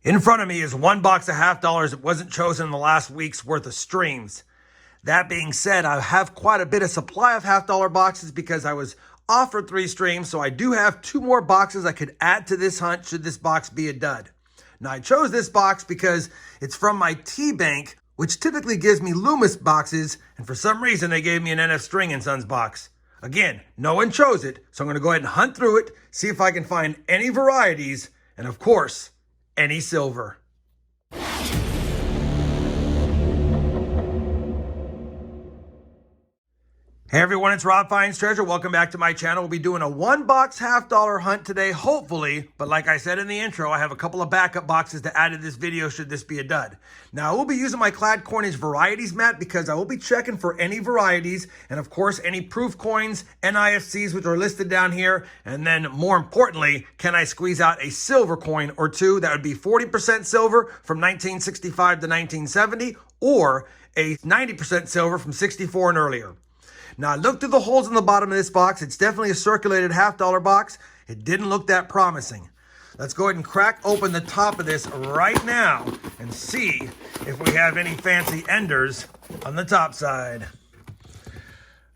In front of me is one box of $half that wasn't chosen in the last week's worth of streams. That being said, I have quite a bit of supply of $half boxes because I was offered 3 streams, so I do have 2 more boxes I could add to this hunt should this box be a dud. Now, I chose this box because it's from my T Bank, which typically gives me Loomis boxes, and for some reason they gave me an NF String & Sons box. Again, no one chose it, so I'm going to go ahead and hunt through it, see if I can find any varieties, and of course, any silver. Hey everyone, it's RobFindsTreasure. Welcome back to my channel. We'll be doing a 1 box $half hunt today, hopefully. But like I said in the intro, I have a couple of backup boxes to add to this video should this be a dud. Now, I will be using my Clad Coinage Varieties mat because I will be checking for any varieties and of course any proof coins, NIFCs, which are listed down here. And then more importantly, can I squeeze out a silver coin or two that would be 40% silver from 1965 to 1970 or a 90% silver from 64 and earlier. Now, I looked through the holes in the bottom of this box. It's definitely a circulated $half box. It didn't look that promising. Let's go ahead and crack open the top of this right now and see if we have any fancy enders on the top side.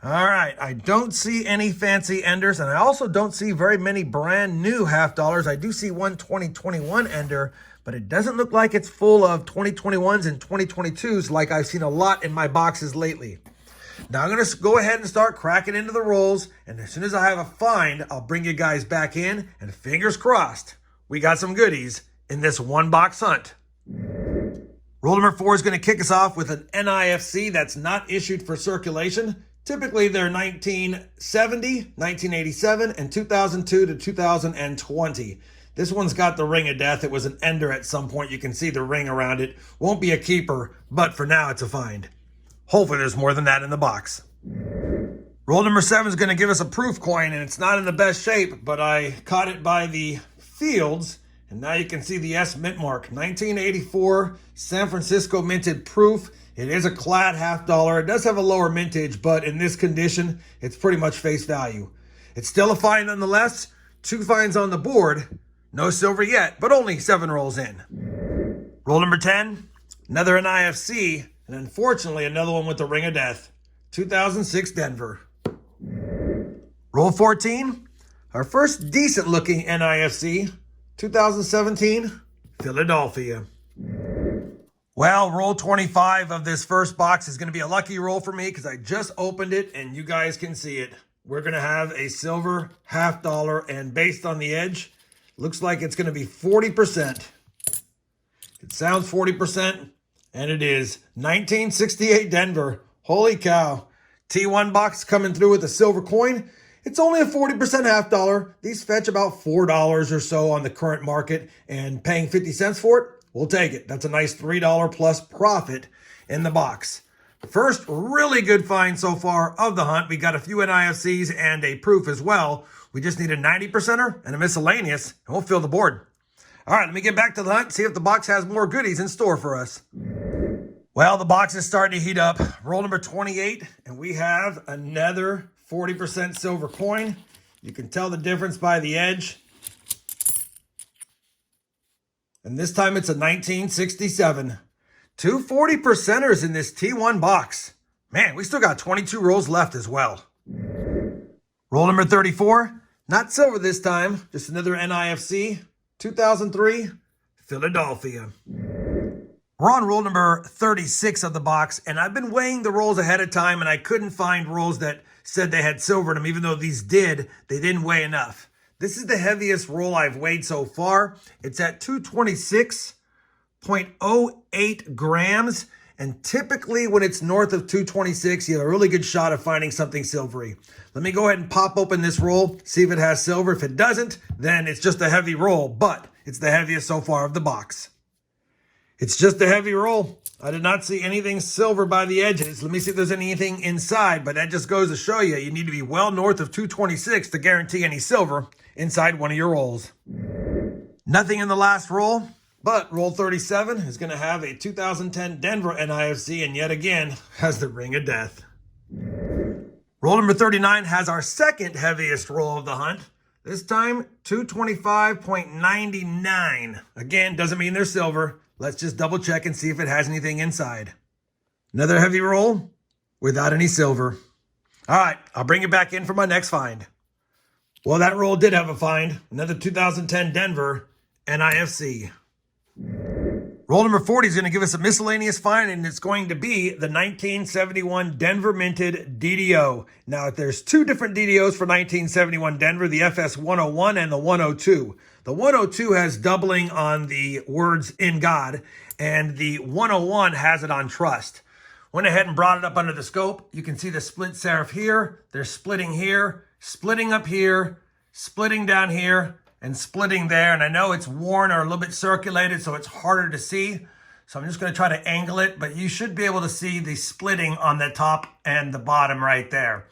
All right, I don't see any fancy enders, and I also don't see very many brand new $half. I do see one 2021 ender, but it doesn't look like it's full of 2021s and 2022s like I've seen a lot in my boxes lately. Now I'm going to go ahead and start cracking into the rolls, and as soon as I have a find, I'll bring you guys back in, and fingers crossed, we got some goodies in this 1 box hunt. Roll number 4 is going to kick us off with an NIFC that's not issued for circulation. Typically, they're 1970, 1987, and 2002 to 2020. This one's got the ring of death. It was an ender at some point. You can see the ring around it. Won't be a keeper, but for now, it's a find. Hopefully there's more than that in the box. Roll number 7 is going to give us a proof coin, and it's not in the best shape, but I caught it by the fields, and now you can see the S mint mark. 1984 San Francisco minted proof. It is a clad $half. It does have a lower mintage, but in this condition, it's pretty much face value. It's still a find nonetheless. 2 finds on the board. No silver yet, but only 7 rolls in. Roll number 10, another NIFC. And unfortunately, another one with the ring of death. 2006 Denver. Roll 14. Our first decent looking NIFC. 2017 Philadelphia. Well, roll 25 of this first box is going to be a lucky roll for me because I just opened it and you guys can see it. We're going to have a silver $half, and based on the edge, looks like it's going to be 40%. It sounds 40%. And it is 1968 Denver. Holy cow. T1 box coming through with a silver coin. It's only a 40% $half. These fetch about $4 or so on the current market, and paying 50 cents for it, we'll take it. That's a nice $3 plus profit in the box. First really good find so far of the hunt. We got a few NIFCs and a proof as well. We just need a 90%er and a miscellaneous, and we'll fill the board. All right, let me get back to the hunt, see if the box has more goodies in store for us. Well, the box is starting to heat up. Roll number 28, and we have another 40% silver coin. You can tell the difference by the edge. And this time it's a 1967. 2 40%ers in this T1 box. Man, we still got 22 rolls left as well. Roll number 34, not silver this time, just another NIFC. 2003 Philadelphia. We're on roll number 36 of the box, and I've been weighing the rolls ahead of time, and I couldn't find rolls that said they had silver in them. Even though these did, they didn't weigh enough. This is the heaviest roll I've weighed so far. It's at 226.08 grams, and typically when it's north of 226, you have a really good shot of finding something silvery. Let me go ahead and pop open this roll, see if it has silver. If it doesn't, then it's just a heavy roll, but it's the heaviest so far of the box. It's just a heavy roll. I did not see anything silver by the edges. Let me see if there's anything inside, but that just goes to show you, you need to be well north of 226 to guarantee any silver inside one of your rolls. Nothing in the last roll, but roll 37 is going to have a 2010 Denver NIFC, and yet again has the ring of death. Roll number 39 has our second heaviest roll of the hunt. This time, 225.99. Again, doesn't mean they're silver. Let's just double check and see if it has anything inside. Another heavy roll without any silver. All right, I'll bring it back in for my next find. Well, that roll did have a find. Another 2010 Denver NIFC. Roll number 40 is going to give us a miscellaneous find, and it's going to be the 1971 Denver minted DDO. Now, there's two different DDOs for 1971 Denver, the FS 101 and the 102. The 102 has doubling on the words in God, and the 101 has it on trust. Went ahead and brought it up under the scope. You can see the split serif here. They're splitting here, splitting up here, splitting down here, and splitting there. And I know it's worn or a little bit circulated, so it's harder to see. So I'm just going to try to angle it, but you should be able to see the splitting on the top and the bottom right there.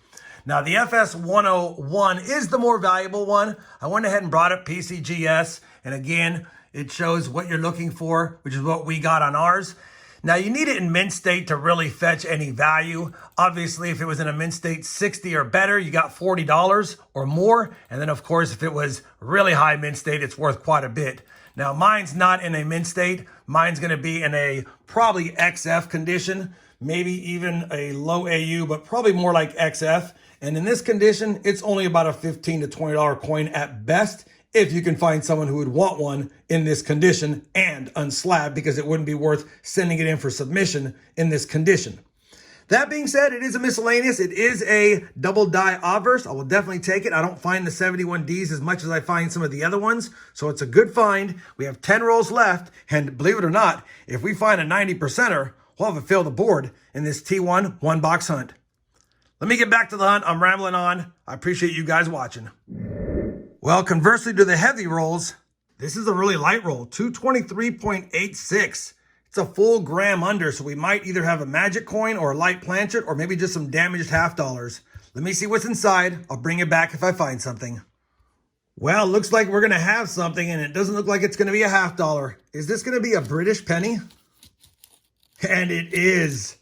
Now, the FS 101 is the more valuable one. I went ahead and brought up PCGS, and again, it shows what you're looking for, which is what we got on ours. Now, you need it in mint state to really fetch any value. Obviously, if it was in a mint state 60 or better, you got $40 or more. And then, of course, if it was really high mint state, it's worth quite a bit. Now, mine's not in a mint state. Mine's going to be in a probably XF condition, maybe even a low AU, but probably more like XF. And in this condition, it's only about a $15 to $20 coin at best, if you can find someone who would want one in this condition and unslabbed, because it wouldn't be worth sending it in for submission in this condition. That being said, it is a miscellaneous. It is a double die obverse. I will definitely take it. I don't find the 71Ds as much as I find some of the other ones, so it's a good find. We have 10 rolls left, and believe it or not, if we find a 90%er, we'll have a fill the board in this T1 one-box hunt. Let me get back to the hunt. I'm rambling on. I appreciate you guys watching. Well, conversely to the heavy rolls, this is a really light roll, 223.86. It's a full gram under, so we might either have a magic coin or a light planchet, or maybe just some damaged half dollars. Let me see what's inside. I'll bring it back if I find something. Well, looks like we're going to have something, and it doesn't look like it's going to be a half dollar. Is this going to be a British penny? And it is.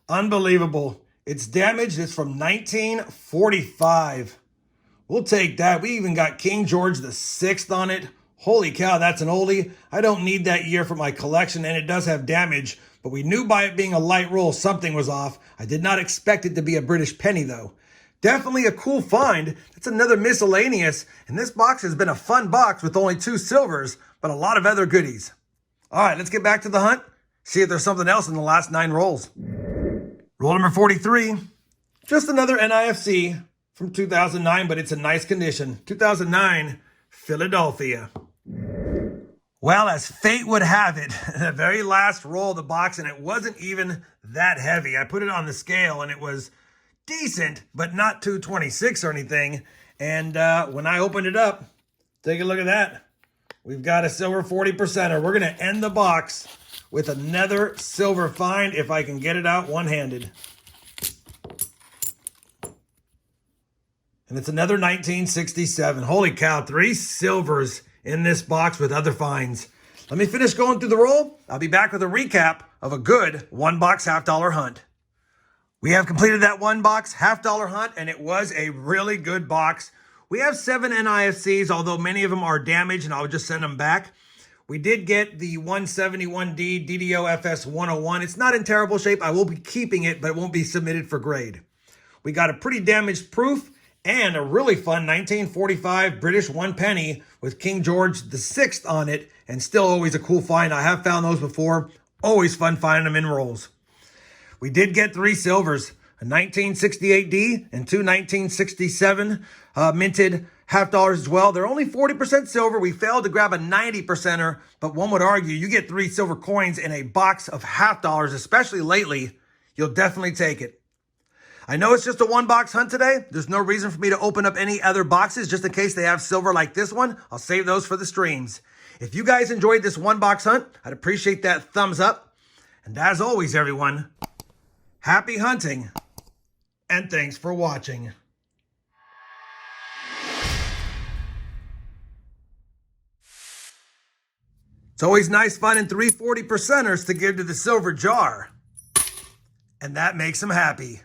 Unbelievable. It's damaged. It's from 1945. We'll take that. We even got King George VI on it. Holy cow, that's an oldie. I don't need that year for my collection, and it does have damage, but we knew by it being a light roll, something was off. I did not expect it to be a British penny, though. Definitely a cool find. That's another miscellaneous, and this box has been a fun box with only 2 silvers, but a lot of other goodies. All right, let's get back to the hunt, see if there's something else in the last 9 rolls. Roll number 43, just another NIFC. From 2009, but it's in nice condition. 2009, Philadelphia. Well, as fate would have it, the very last roll of the box, and it wasn't even that heavy. I put it on the scale, and it was decent, but not 226 or anything. And when I opened it up, take a look at that. We've got a silver 40%er. We're going to end the box with another silver find if I can get it out one-handed. And it's another 1967. Holy cow, 3 silvers in this box with other finds. Let me finish going through the roll. I'll be back with a recap of a good one-box half-dollar hunt. We have completed that one-box half-dollar hunt, and it was a really good box. We have 7 NIFCs, although many of them are damaged, and I'll just send them back. We did get the 171D DDO FS 101. It's not in terrible shape. I will be keeping it, but it won't be submitted for grade. We got a pretty damaged proof, and a really fun 1945 British 1 penny with King George VI on it, and still always a cool find. I have found those before. Always fun finding them in rolls. We did get 3 silvers, a 1968D and 2 1967 minted half dollars as well. They're only 40% silver. We failed to grab a 90%er, but one would argue you get 3 silver coins in a box of half dollars, especially lately, you'll definitely take it. I know it's just a one-box hunt today. There's no reason for me to open up any other boxes just in case they have silver like this one. I'll save those for the streams. If you guys enjoyed this one-box hunt, I'd appreciate that thumbs up. And as always, everyone, happy hunting, and thanks for watching. It's always nice finding 3 40%ers to give to the silver jar. And that makes them happy.